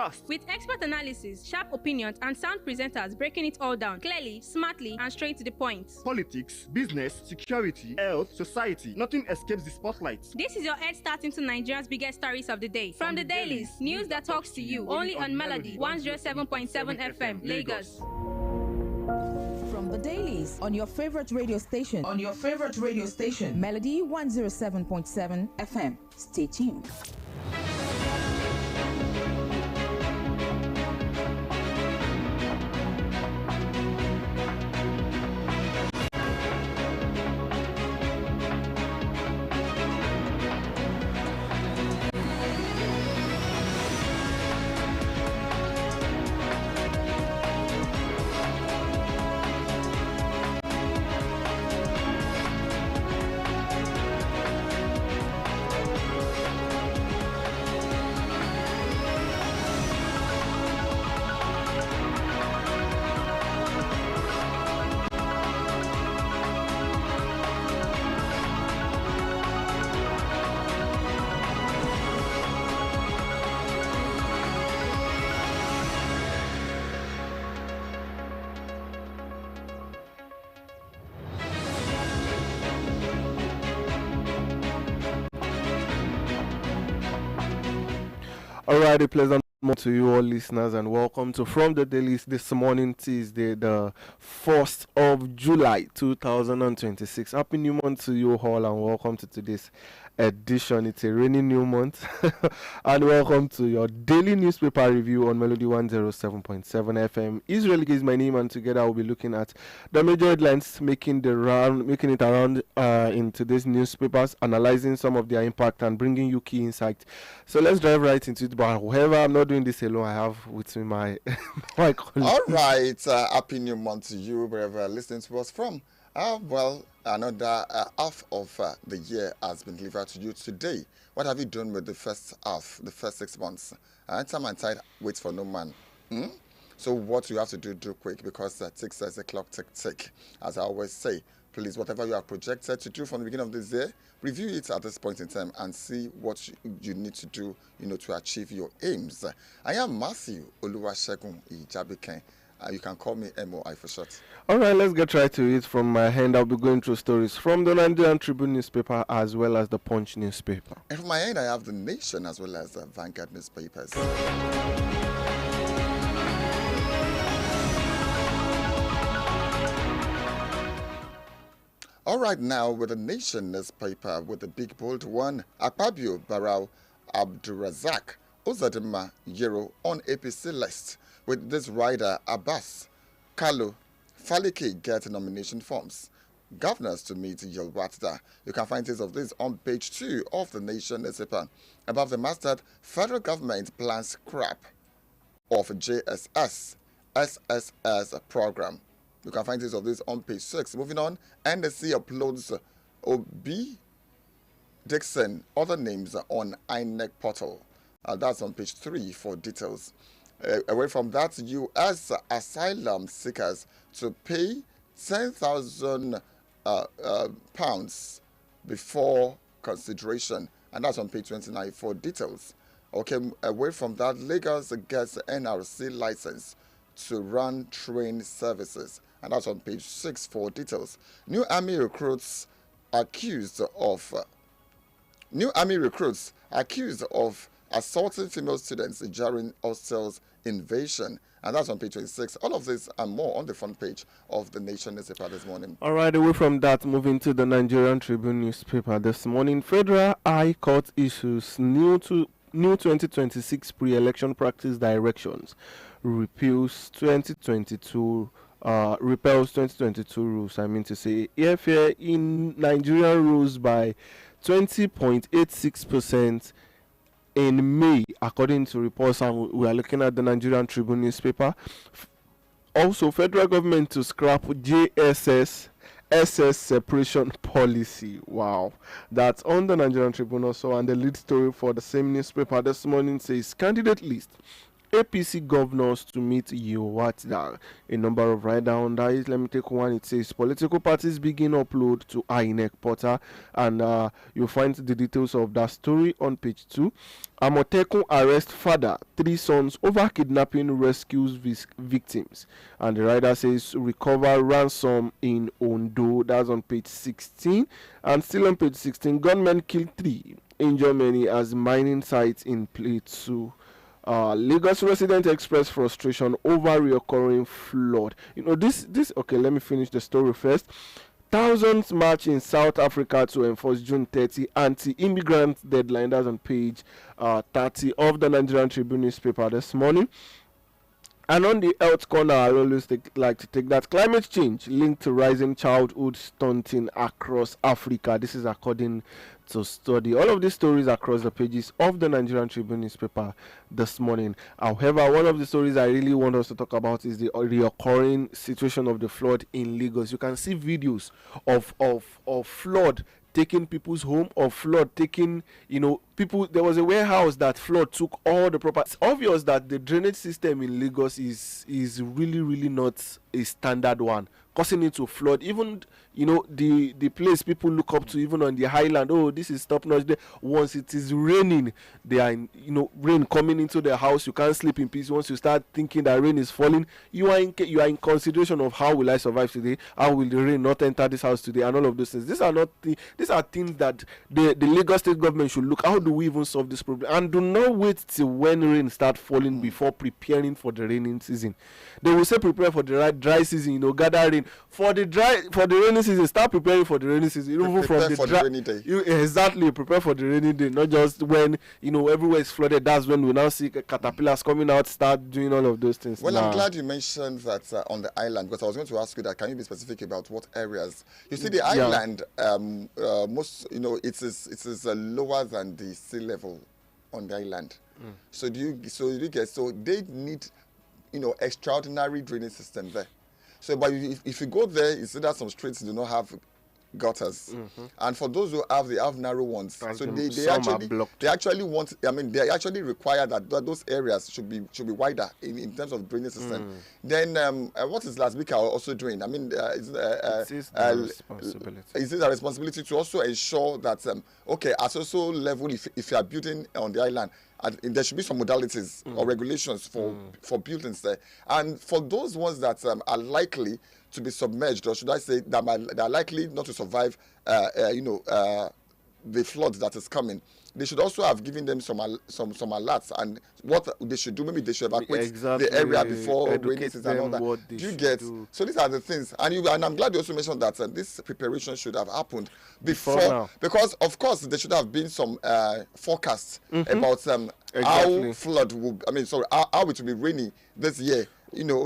trust. With expert analysis, sharp opinions, and sound presenters breaking it all down clearly, smartly, and straight to the point. Politics, business, security, health, society. Nothing escapes the spotlight. This is your head start into Nigeria's biggest stories of the day. From the Dailies, news that talks to you, only on Melody 107.7 FM, Lagos. From the Dailies on your favorite radio station. Melody 107.7 FM. Stay tuned. Alright, a pleasant morning to you all listeners and welcome to From the Dailies this morning, Tuesday, the 1st of July 2026. Happy new month to you all and welcome to today's edition. It's a rainy new month and welcome to your daily newspaper review on Melody 107.7 FM. Israel is my name and together we'll be looking at the major headlines making it around in today's newspapers, analyzing some of their impact and bringing you key insights. So let's dive right into it. But however, I'm not doing this alone. I have with me my colleague. All right, happy new month to you wherever listening to us from. Another half of the year has been delivered to you today. What have you done with the first half, the first 6 months? Time and tide waits for no man. So what you have to do quick, because tick says the clock tick. As I always say, please, whatever you are projected to do from the beginning of this year, review it at this point in time and see what you need to do, to achieve your aims. I am Matthew Oluwasegun Ijabiken. You can call me MOI for short. All right, let's get right to it. From my hand, I'll be going through stories from the Nigerian Tribune newspaper as well as the Punch newspaper. And from my end, I have the Nation as well as the Vanguard newspapers. All right, now with the Nation newspaper, with the big bold one, Akpabio Barau Abdurazak Ozadima Yero on APC list. With this rider, Abbas Kalu Falike get nomination forms. Governors to meet Yelwatda. You can find details of this on page 2 of the Nation newspaper. Above the masthead, federal government plans scrap of JSS SSS program. You can find details of this on page 6. Moving on, NDC uploads OB Dixon other names on INEC portal. That's on page 3 for details. Away from that, U.S. asylum seekers to pay 10,000 pounds before consideration, and that's on page 29 for details. Okay, away from that, Lagos gets NRC license to run train services, and that's on page 6 for details. New army recruits accused of assaulting female students during hostels invasion, and that's on page 26. All of this and more on the front page of the Nation newspaper this morning. All right, away from that, moving to the Nigerian Tribune newspaper this morning. Federal High Court issues new 2026 pre-election practice directions, repels 2022 rules. I mean to say, airfare in Nigeria rose by 20.86% in May, according to reports, and we are looking at the Nigerian Tribune newspaper. Also, federal government to scrap JSS SS separation policy. Wow, that's on the Nigerian Tribune also. And the lead story for the same newspaper this morning says candidate list APC governors to meet Yowatda. A number of write down under it. Let me take one. It says political parties begin upload to INEC portal, and you'll find the details of that story on page 2. Amotekun arrest father, 3 sons over kidnapping, rescues victims, and the writer says recover ransom in Ondo. That's on page 16, and still on page 16, gunmen kill 3, injure many as mining sites in Plateau. Lagos resident express frustration over reoccurring flood. This. Okay, let me finish the story first. Thousands march in South Africa to enforce June 30 anti-immigrant deadline. That's on page 30 of the Nigerian Tribune newspaper this morning. And on the health corner, I always like to take that climate change linked to rising childhood stunting across Africa. This is according to study. All of these stories across the pages of the Nigerian Tribune newspaper this morning. However, one of the stories I really want us to talk about is the reoccurring situation of the flood in Lagos. You can see videos of flood taking people's home, or flood taking, people. There was a warehouse that flood took all the property. It's obvious that the drainage system in Lagos is really, really not a standard one, causing it to flood. Even the place people look up to, even on the highland, oh, this is top notch. Once it is raining, they are rain coming into the house, you can't sleep in peace. Once you start thinking that rain is falling, you are in consideration of how will I survive today, how will the rain not enter this house today, and all of those things. These are things that the Lagos state government should look. How do we even solve this problem? And do not wait till when rain start falling before preparing for the raining season. They will say prepare for the dry season, gather rain for the rainy season. Start preparing for the rainy season. Even from the rainy day. Exactly, prepare for the rainy day. Not just when everywhere is flooded. That's when we now see caterpillars coming out, start doing all of those things. Well, I'm glad you mentioned that on the island, because I was going to ask you that. Can you be specific about what areas? You see, the island, it is lower than the sea level on the island. So they need extraordinary drainage system there. So, but if you go there, you see that some streets do not have gutters, and for those who have, they have narrow ones. So they actually require that those areas should be wider in terms of drainage system. Then what is Lasbika also doing? I mean, is it a responsibility to also ensure that at also level, if you are building on the island, there should be some modalities or regulations for buildings there, and for those ones that are likely to be submerged, or should I say that are likely not to survive, the flood that is coming. They should also have given them some alerts, and what they should do. Maybe they should evacuate the area before rainy season and all that. Do you get? So these are the things, and I'm glad you also mentioned that this preparation should have happened before because of course there should have been some forecasts about how flood will. How it will be rainy this year.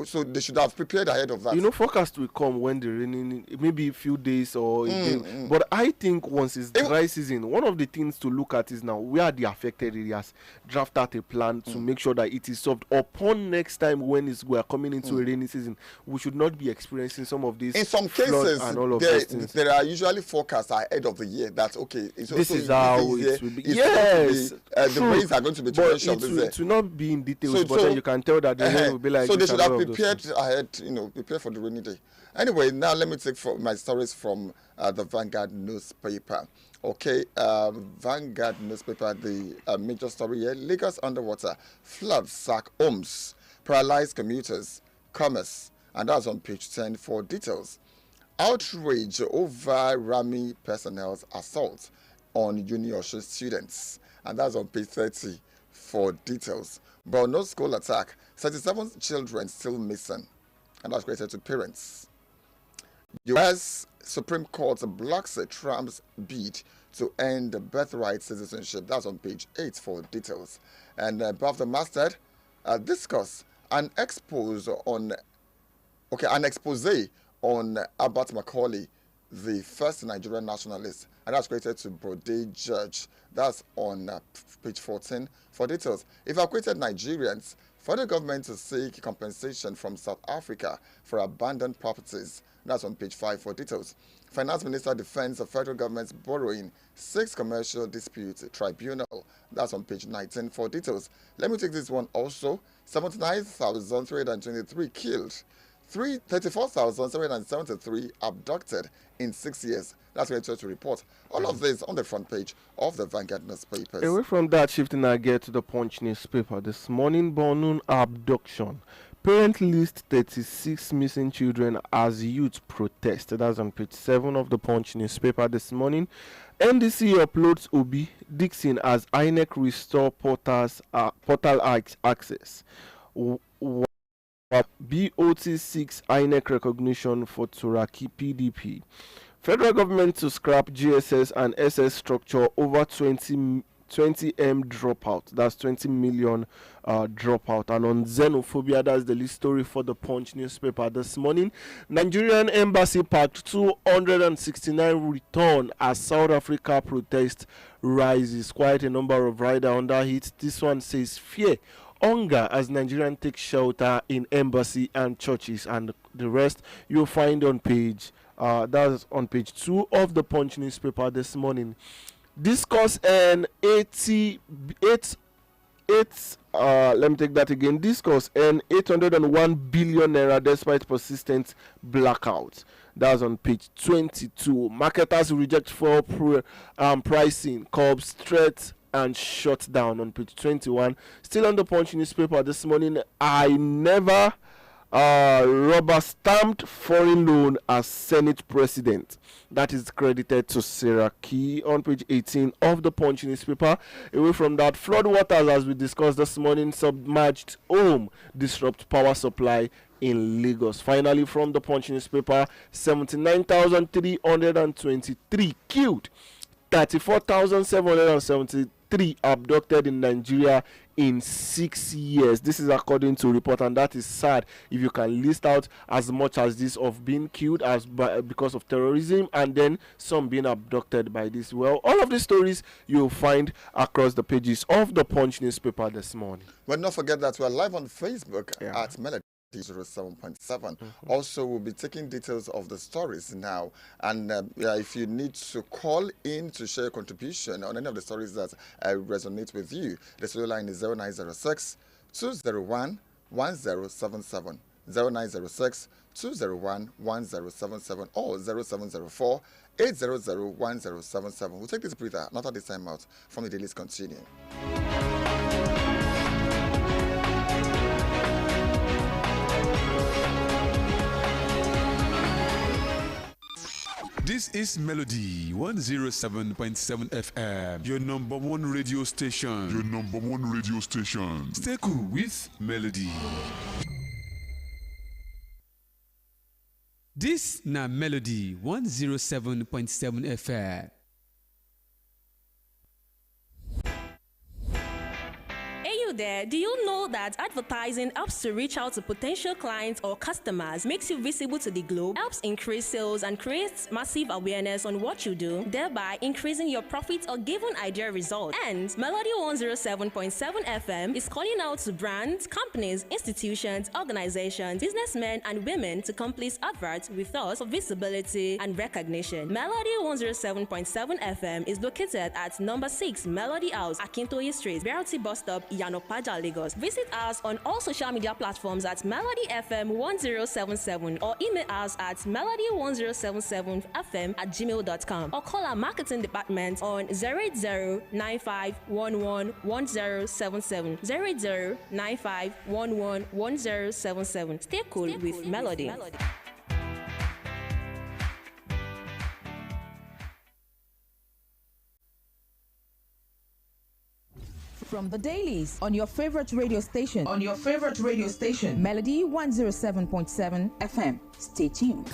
So they should have prepared ahead of that. Forecast will come when the raining, maybe a few days or a day. But I think once it's dry season, one of the things to look at is now where are the affected areas. Draft out a plan to make sure that it is solved. Upon next time when we are coming into a rainy season, we should not be experiencing some of these. In some cases, and all of those things. There are usually forecasts ahead of the year. That's okay. This is how it will be. Yes, the rains are going to be torrential this year. It will not be in details, but then you can tell that the rain will be like. So they should have prepared ahead, prepare for the rainy day. Anyway, now let me take my stories from the Vanguard newspaper. Okay, Vanguard newspaper, the major story here: Lagos underwater, floods sack homes, paralyzed commuters, commerce, and that's on page 10 for details. Outrage over Rami personnel's assault on Uniosun students, and that's on page 30 for details. Borno school attack, 37 children still missing, and that's related to parents. U.S. Supreme Court blocks Trump's bid to end birthright citizenship. That's on page 8 for details. And above the masthead, discuss an expose on Albert Macaulay, the first Nigerian nationalist, and that's related to Brode Judge. That's on page 14 for details. Evacuated Nigerians, federal government to seek compensation from South Africa for abandoned properties. That's on page 5 for details. Finance Minister defends the federal government's borrowing, 6 commercial dispute tribunal. That's on page 19 for details. Let me take this one also. 79,323 killed. 34,773 abducted in 6 years. That's what to report. All of this on the front page of the Vanguard newspapers. Away from that, shifting again to the Punch newspaper. This morning, Borno abduction. Parent list 36 missing children as youth protest. That's on page 7 of the Punch newspaper this morning. NDC uploads Obi Dixon as INEC restore portal access. BOT6 INEC recognition for Turaki PDP. Federal government to scrap GSS and SS structure over 20 M dropout. That's 20 million dropout. And on xenophobia, that's the lead story for the Punch newspaper this morning. Nigerian embassy packed 269 return as South Africa protest rises. Quite a number of riders under hit. This one says fear. Hunger as Nigerians take shelter in embassy and churches, and the rest you'll find on page that's on page 2 of the Punch newspaper this morning. Discuss an 88 let me take that again. Discuss an 801 billion naira despite persistent blackout. That's on page 22. Marketers reject for pricing, curbs threat and shut down on page 21. Still on the Punch newspaper this morning. I never rubber stamped foreign loan as Senate president. That is credited to Sarah Key on page 18 of the Punch newspaper. Away from that, flood waters, as we discussed this morning, submerged home disrupt power supply in Lagos. Finally, from the Punch newspaper, 79,323 killed, 34,773 abducted in Nigeria in 6 years. This is according to report, and that is sad if you can list out as much as this of being killed as because of terrorism, and then some being abducted by this. Well, all of these stories you'll find across the pages of the Punch newspaper this morning. Well, don't forget that we're live on Facebook at Melody 07.7. Also, we'll be taking details of the stories now, and if you need to call in to share your contribution on any of the stories that resonate with you, the studio line is 0906 201 1077, 0906 201 1077, or 0704 800 1077. We'll take this breather, not at this time out from the Dailies continue. This is Melody 107.7 FM, your number one radio station. Stay cool with Melody. This na Melody 107.7 FM. There, do you know that advertising helps to reach out to potential clients or customers, makes you visible to the globe, helps increase sales and creates massive awareness on what you do, thereby increasing your profits or giving ideal results? And Melody 107.7 FM is calling out to brands, companies, institutions, organizations, businessmen and women to complete adverts with us for visibility and recognition. Melody 107.7 FM is located at number 6 Melody House, Akintoye Street, BRT Bus Stop, Iyanopaja, Lagos. Visit us on all social media platforms at Melody FM 1077 or email us at melody1077fm@gmail.com, or call our marketing department on 08095111077, 08095111077. Stay cool with Melody. From the Dailies on your favorite radio station. Melody 107.7 FM. Stay tuned.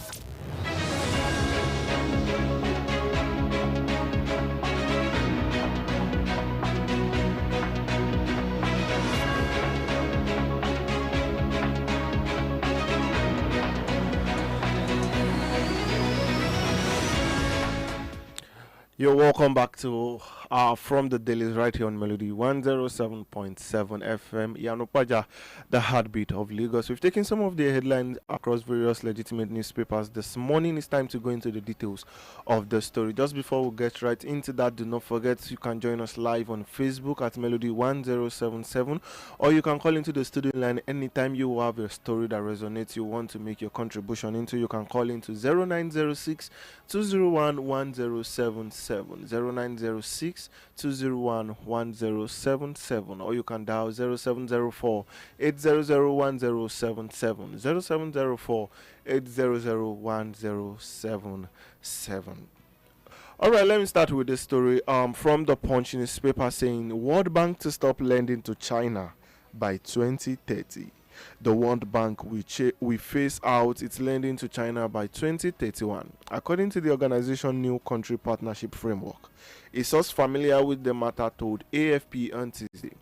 You're welcome back to from the Dailies right here on Melody 107.7 FM. Yanopaja, the heartbeat of Lagos. We've taken some of the headlines across various legitimate newspapers this morning. It's time to go into the details of the story. Just before we get right into that, do not forget you can join us live on Facebook at Melody 1077, or you can call into the studio line anytime you have a story that resonates, you want to make your contribution into. You can call into 0906 201 1077, 0906 201 1077, or you can dial 0704 800 1077, 0704 800 1077. All right, let me start with this story from the Punch newspaper saying World Bank to stop lending to China by 2030. The World Bank will phase out its lending to China by 2031, according to the organization's new country partnership framework. A source familiar with the matter told AFP on Tuesday.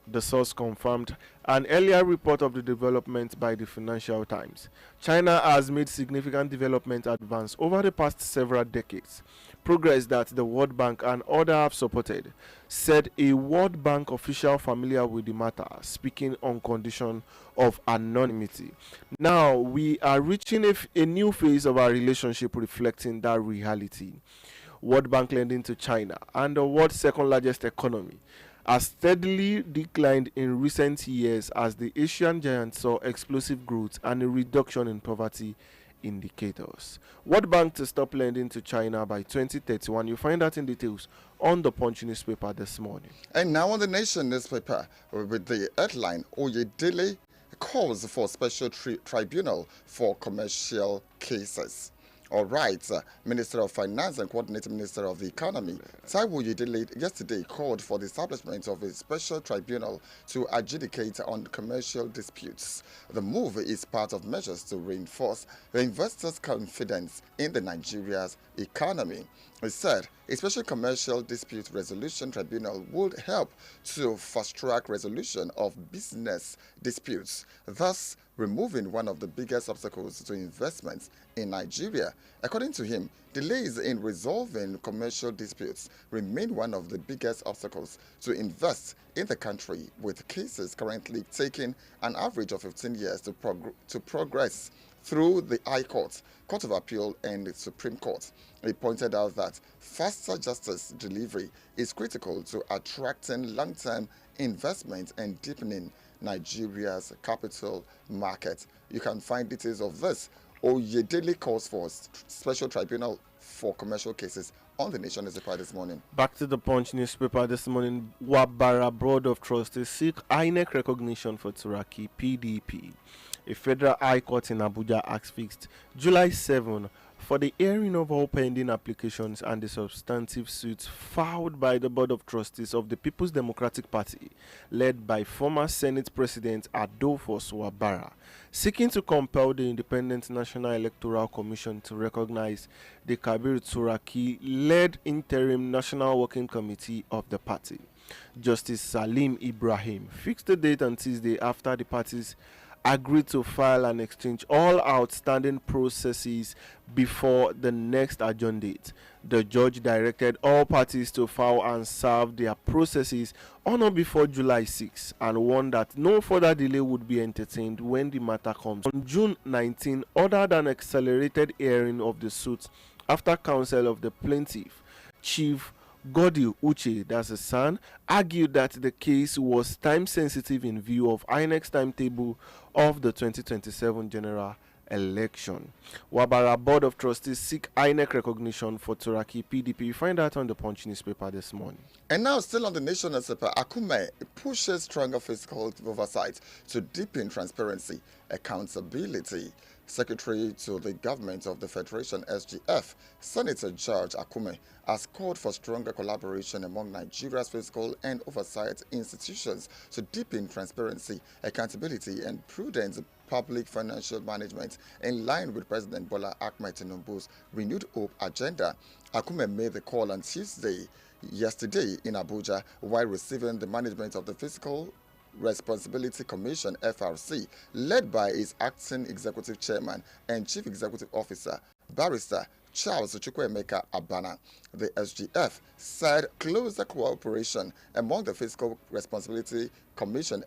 The source confirmed an earlier report of the development by the Financial Times. China has made significant development advance over the past several decades, progress that the World Bank and others have supported, said a World Bank official familiar with the matter, speaking on condition of anonymity. Now, we are reaching a new phase of our relationship reflecting that reality. World Bank lending to China, and the world's second largest economy, has steadily declined in recent years as the Asian giant saw explosive growth and a reduction in poverty indicators. World Bank to stop lending to China by 2031. You find that in details on the Punch newspaper this morning. And now on the Nation newspaper with the headline, Oyedele calls for special tribunal for commercial cases. All right, Minister of Finance and Coordinating Minister of the Economy, Taiwo Oyedele, yesterday called for the establishment of a special tribunal to adjudicate on commercial disputes. The move is part of measures to reinforce the investors' confidence in the Nigeria's economy. He said a special commercial dispute resolution tribunal would help to fast-track resolution of business disputes, thus removing one of the biggest obstacles to investments in Nigeria. According to him, delays in resolving commercial disputes remain one of the biggest obstacles to invest in the country, with cases currently taking an average of 15 years to progress through the High Court, Court of Appeal, and the Supreme Court. He pointed out that faster justice delivery is critical to attracting long-term investment and deepening Nigeria's capital market. You can find details of this. Oyedele calls for special tribunal for commercial cases on the Nation newspaper this morning. Back to the Punch newspaper this morning. Wabara Board of Trustees seek INEC recognition for Turaki PDP. A federal high court in Abuja has fixed July 7 for the hearing of all pending applications and the substantive suits filed by the Board of Trustees of the People's Democratic Party, led by former Senate President Adolphus Wabara, seeking to compel the Independent National Electoral Commission to recognize the Kabir Turaki-led interim National Working Committee of the party. Justice Salim Ibrahim fixed the date on Tuesday after the parties agreed to file and exchange all outstanding processes before the next adjourned date. The judge directed all parties to file and serve their processes on or before July 6 and warned that no further delay would be entertained when the matter comes. On June 19, ordered an accelerated hearing of the suit after counsel of the plaintiff, Chief Godi Uche, that's his son, argued that the case was time sensitive in view of INEC's timetable of the 2027 general election. Wabara Board of Trustees seek INEC recognition for Turaki PDP. You find that on the Punch newspaper this morning. And now, still on the Nation newspaper, Akume pushes stronger fiscal oversight to deepen transparency, accountability. Secretary to the Government of the Federation, SGF, Senator George Akume, has called for stronger collaboration among Nigeria's fiscal and oversight institutions to deepen transparency, accountability, and prudent public financial management in line with President Bola Ahmed Tinubu's Renewed Hope agenda. Akume made the call on yesterday in Abuja while receiving the management of the Fiscal Responsibility Commission, FRC, led by its acting executive chairman and chief executive officer, Barrister Charles Chukwuemeka Abana. The SGF said closer cooperation among the Fiscal Responsibility Commission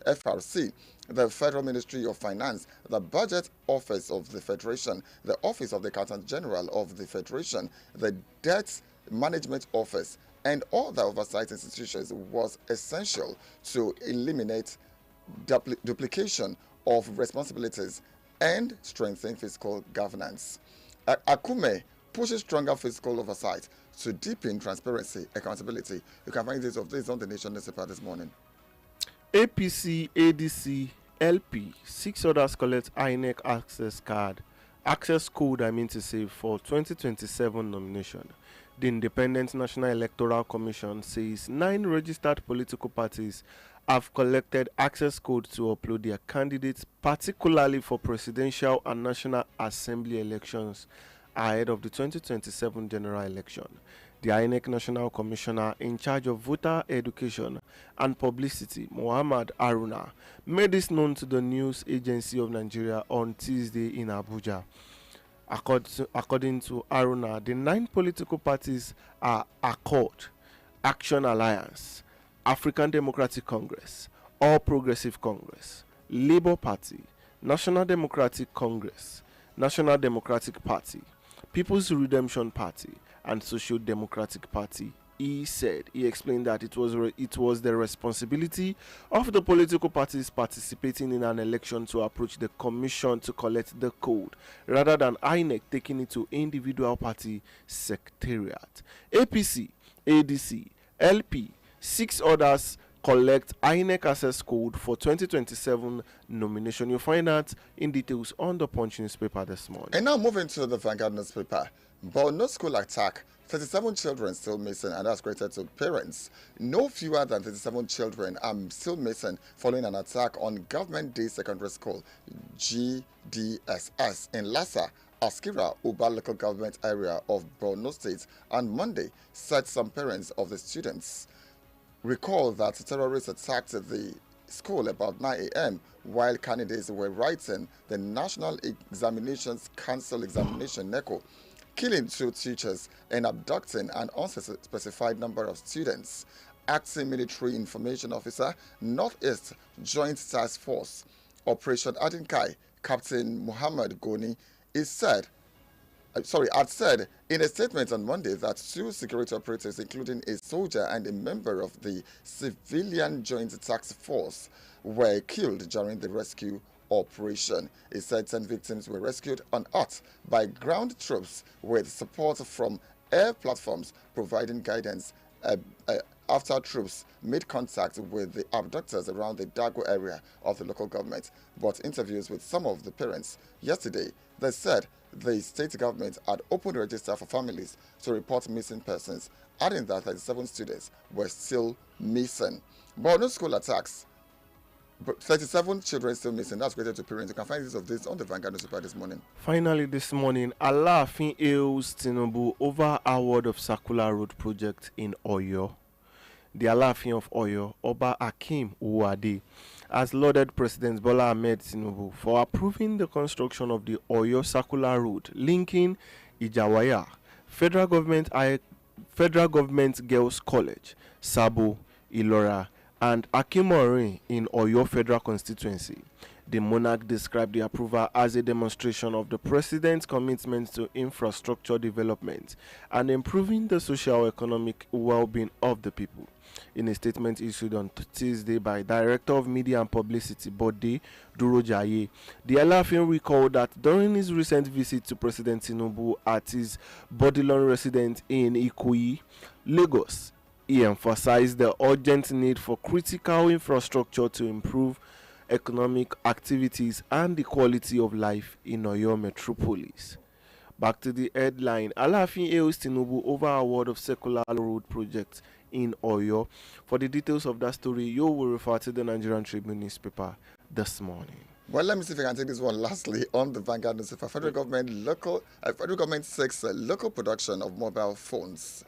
FRC, the Federal Ministry of Finance, the Budget Office of the Federation, the Office of the Accountant General of the Federation, the Debt Management Office, and other oversight institutions was essential to eliminate duplication of responsibilities and strengthen fiscal governance. Akume pushes stronger fiscal oversight to deepen transparency, accountability. You can find this on the Nation newspaper this morning. APC, ADC, LP, 6 others collect INEC access code for 2027 nomination. The Independent National Electoral Commission says 9 registered political parties have collected access code to upload their candidates, particularly for presidential and National Assembly elections ahead of the 2027 general election. The INEC National Commissioner in charge of voter education and publicity, Muhammad Aruna, made this known to the News Agency of Nigeria on Tuesday in Abuja. According to Aruna, the 9 political parties are Accord, Action Alliance, African Democratic Congress, All Progressive Congress, Labour Party, National Democratic Congress, National Democratic Party, People's Redemption Party, and Social Democratic Party. He explained that it was the responsibility of the political parties participating in an election to approach the commission to collect the code, rather than INEC taking it to individual party secretariat. APC, ADC, LP, 6 others collect INEC access code for 2027 nomination. You'll find that in details on the Punch newspaper this morning. And now moving to the Vanguard newspaper. Borno school attack, 37 children still missing, and that's credited to parents. No fewer than 37 children are still missing following an attack on Government Day Secondary School, GDSS, in Lassa, Askira, Uba local government area of Borno State on Monday, said some parents of the students. Recall that terrorists attacked the school about 9 a.m. while candidates were writing the National Examinations Council examination NECO, killing 2 teachers and abducting an unspecified number of students. Acting Military Information Officer, Northeast Joint Task Force, Operation Adinkai, Captain Muhammad Goni, had said in a statement on Monday that 2 security operatives, including a soldier and a member of the Civilian Joint Task Force, were killed during the rescue operation. It said 10 victims were rescued on earth by ground troops with support from air platforms providing guidance after troops made contact with the abductors around the Dago area of the local government. But interviews with some of the parents yesterday, they said the state government had opened a register for families to report missing persons, adding that 37 students were still missing. Borno school attacks, 37 children still missing. That's related to parents. You can find this of this on the Vanguard newspaper this morning. Finally this morning, Alaafin hails Tinubu over award of Circular Road project in Oyo. The Alaafin of Oyo, Oba Akim Uwade, has lauded President Bola Ahmed Tinubu for approving the construction of the Oyo Circular Road linking Ijawaya, Federal Government Girls College, Sabo, Ilora, and Akimori in Oyo Federal Constituency. The monarch described the approval as a demonstration of the president's commitment to infrastructure development and improving the socio-economic well-being of the people. In a statement issued on Tuesday by Director of Media and Publicity, Bode Durojaye, the Alaafin recalled that during his recent visit to President Tinubu at his Bodilon residence in Ikoyi, Lagos, he emphasized the urgent need for critical infrastructure to improve economic activities and the quality of life in Oyo metropolis. Back to the headline, Alaafin hails Tinubu over award of Circular Road project in Oyo. For the details of that story, you will refer to the Nigerian Tribune newspaper this morning. Well, let me see if I can take this one lastly on the Vanguard newspaper. Federal government seeks local production of mobile phones.